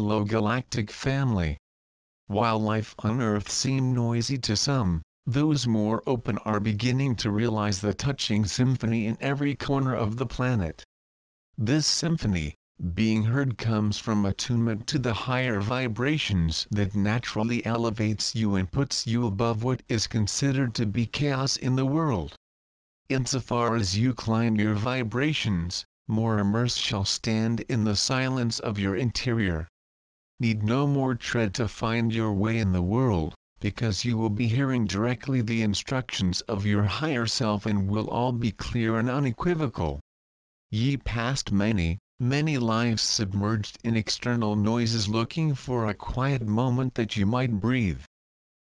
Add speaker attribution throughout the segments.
Speaker 1: fellow galactic family. While life on Earth seemed noisy to some, those more open are beginning to realize the touching symphony in every corner of the planet. This symphony, being heard, comes from attunement to the higher vibrations that naturally elevates you and puts you above what is considered to be chaos in the world. Insofar as you climb your vibrations, more immersed shall stand in the silence of your interior. Need no more tread to find your way in the world, because you will be hearing directly the instructions of your higher self and will all be clear and unequivocal. Ye passed many, many lives submerged in external noises looking for a quiet moment that you might breathe.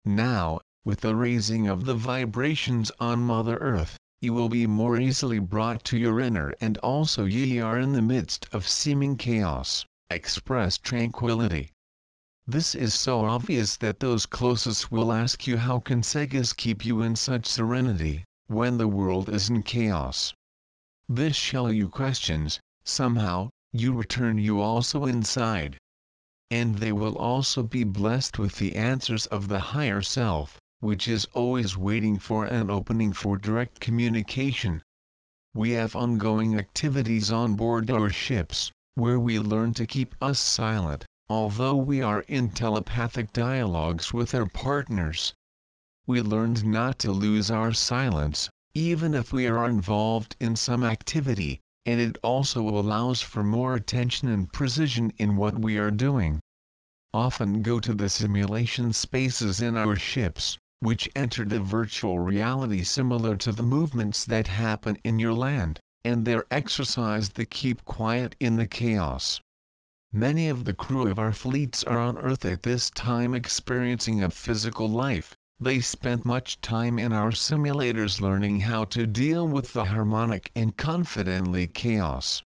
Speaker 1: Now, with the raising of the vibrations on Mother Earth, you will be more easily brought to your inner, and also ye are in the midst of seeming chaos, express tranquility. This is so obvious that those closest will ask you, how can sagas keep you in such serenity, when the world is in chaos? This shall you questions, somehow, you return you also inside. And they will also be blessed with the answers of the higher self, which is always waiting for an opening for direct communication. We have ongoing activities on board our ships, where we learn to keep us silent, although we are in telepathic dialogues with our partners. We learned not to lose our silence, even if we are involved in some activity, and it also allows for more attention and precision in what we are doing. Often go to the simulation spaces in our ships, which enter the virtual reality similar to the movements that happen in your land, and there exercise the keep quiet in the chaos. Many of the crew of our fleets are on Earth at this time experiencing a physical life. They spent much time in our simulators learning how to deal with the harmonic and confidently chaos.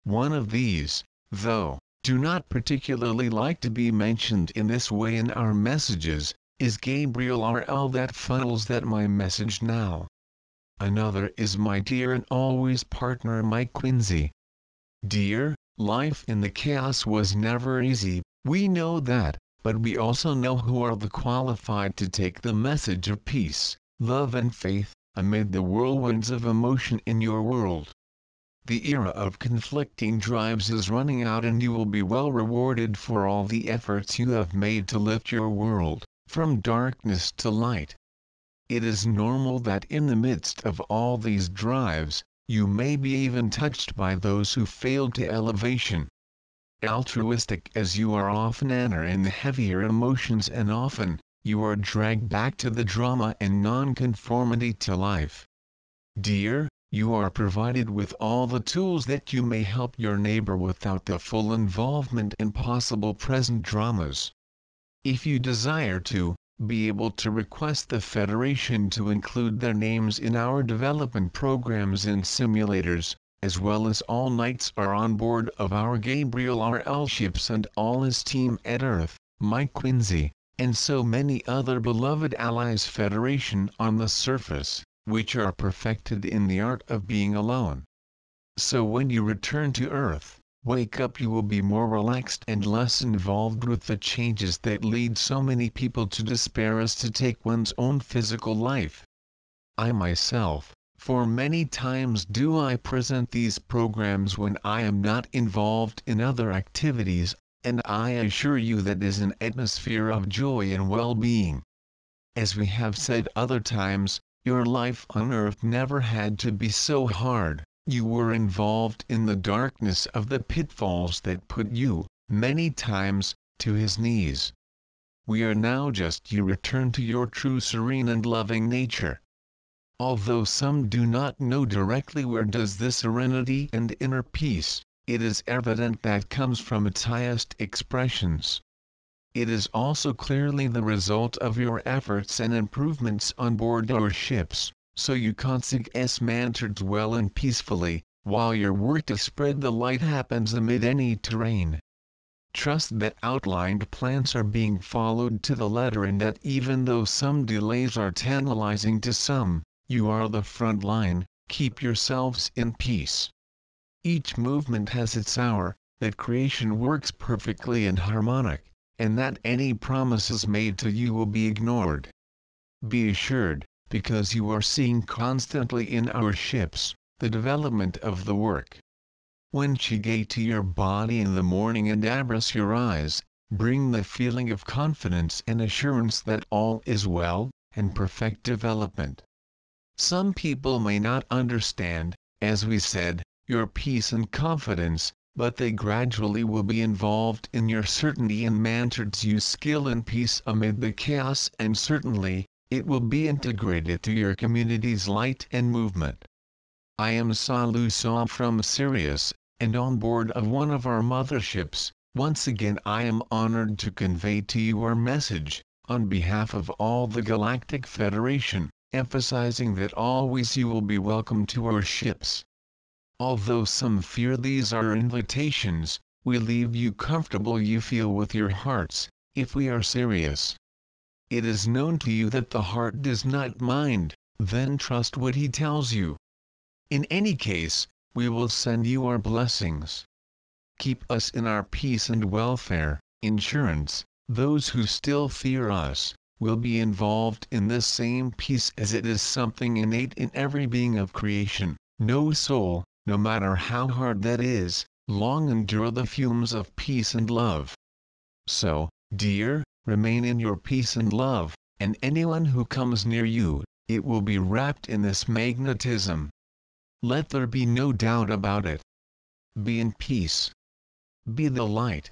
Speaker 1: One of these, though, do not particularly like to be mentioned in this way in our messages, is Gabriel RL that funnels that my message now. Another is my dear and always partner Mike Quincy. Dear, life in the chaos was never easy, we know that, but we also know who are the qualified to take the message of peace, love and faith, amid the whirlwinds of emotion in your world. The era of conflicting drives is running out, and you will be well rewarded for all the efforts you have made to lift your world from darkness to light. It is normal that in the midst of all these drives, you may be even touched by those who failed to elevation. Altruistic as you are often enter in the heavier emotions, and often, you are dragged back to the drama and non-conformity to life. Dear, you are provided with all the tools that you may help your neighbor without the full involvement in possible present dramas. If you desire to, be able to request the Federation to include their names in our development programs and simulators, as well as all knights are on board of our Gabriel RL ships and all his team at Earth, Mike Quincy, and so many other beloved allies Federation on the surface, which are perfected in the art of being alone. So when you return to Earth, wake up, you will be more relaxed and less involved with the changes that lead so many people to despair as to take one's own physical life. I myself, for many times do I present these programs when I am not involved in other activities, and I assure you that is an atmosphere of joy and well-being. As we have said other times, your life on Earth never had to be so hard. You were involved in the darkness of the pitfalls that put you, many times, to his knees. We are now just you return to your true serene and loving nature. Although some do not know directly where does this serenity and inner peace, it is evident that comes from its highest expressions. It is also clearly the result of your efforts and improvements on board our ships. So you consigs man to dwell in peacefully, while your work to spread the light happens amid any terrain. Trust that outlined plans are being followed to the letter, and that even though some delays are tantalizing to some, you are the front line. Keep yourselves in peace. Each movement has its hour, that creation works perfectly and harmonic, and that any promises made to you will be ignored. Be assured, because you are seeing constantly in our ships, the development of the work. When Shige to your body in the morning and abrase your eyes, bring the feeling of confidence and assurance that all is well, and perfect development. Some people may not understand, as we said, your peace and confidence, but they gradually will be involved in your certainty and mentored use skill and peace amid the chaos, and certainly, it will be integrated to your community's light and movement. I am Salu Saw from Sirius, and on board of one of our motherships, once again I am honored to convey to you our message, on behalf of all the Galactic Federation, emphasizing that always you will be welcome to our ships. Although some fear these are invitations, we leave you comfortable you feel with your hearts, if we are serious. It is known to you that the heart does not mind, then trust what he tells you. In any case, we will send you our blessings. Keep us in our peace and welfare, insurance. Those who still fear us, will be involved in this same peace, as it is something innate in every being of creation. No soul, no matter how hard that is, long endure the fumes of peace and love. So, dear, remain in your peace and love, and anyone who comes near you, it will be wrapped in this magnetism. Let there be no doubt about it. Be in peace. Be the light.